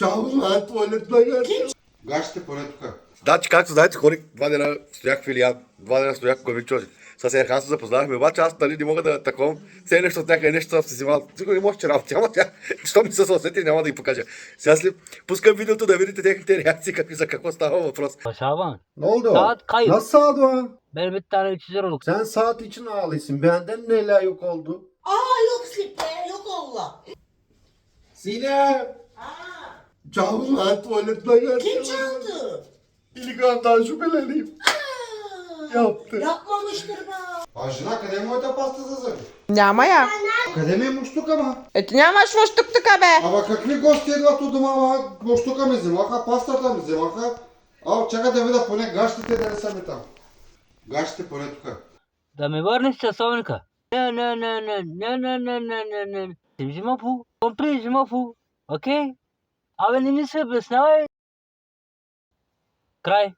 Чао, туалетна гарша. Гащите поне тук. Значи, както знаете, ходих 2 дена, стоях в Илиян, 2 дена стоях в Ковичози. С Ерхан се запознахме, обаче аз нали не мога да таковам. Все нещо от някъде нещо съм си взимал. Сигурно не може, че работи, ама тя, що ми се съсети, няма да ги покажа. Сега си пускам видеото да видите техните реакции, за какво става въпрос. Şaban. Ne oldu? Saat kayıp. Nasıl saat o? Ben bir tane 300 liralık. Sen saat için ağlıyorsun. Benden neler yok oldu? Yok Slip'te, yok oğla. Sinem. Çabuk lan tuvaletine gel. Kim çaldı? İlkan'dan şüpheleneyim. Yaptı. Yapmamıştır be. А жена, къде е моята паста за зъби? Няма я. Къде ми е муштука, ма? Ето нямаш муштук тук, бе. Ама какви гости идват от дома, ма? Муштука ми вземаха, пастата ми вземаха. Чакай да видя поне гащите да не са ми там. Гащите поне тук. Da mi върнеш часовника. Не. Ти взима фу. Компри, взима фу. Окей? Абе, не ми се обяснявай. Край.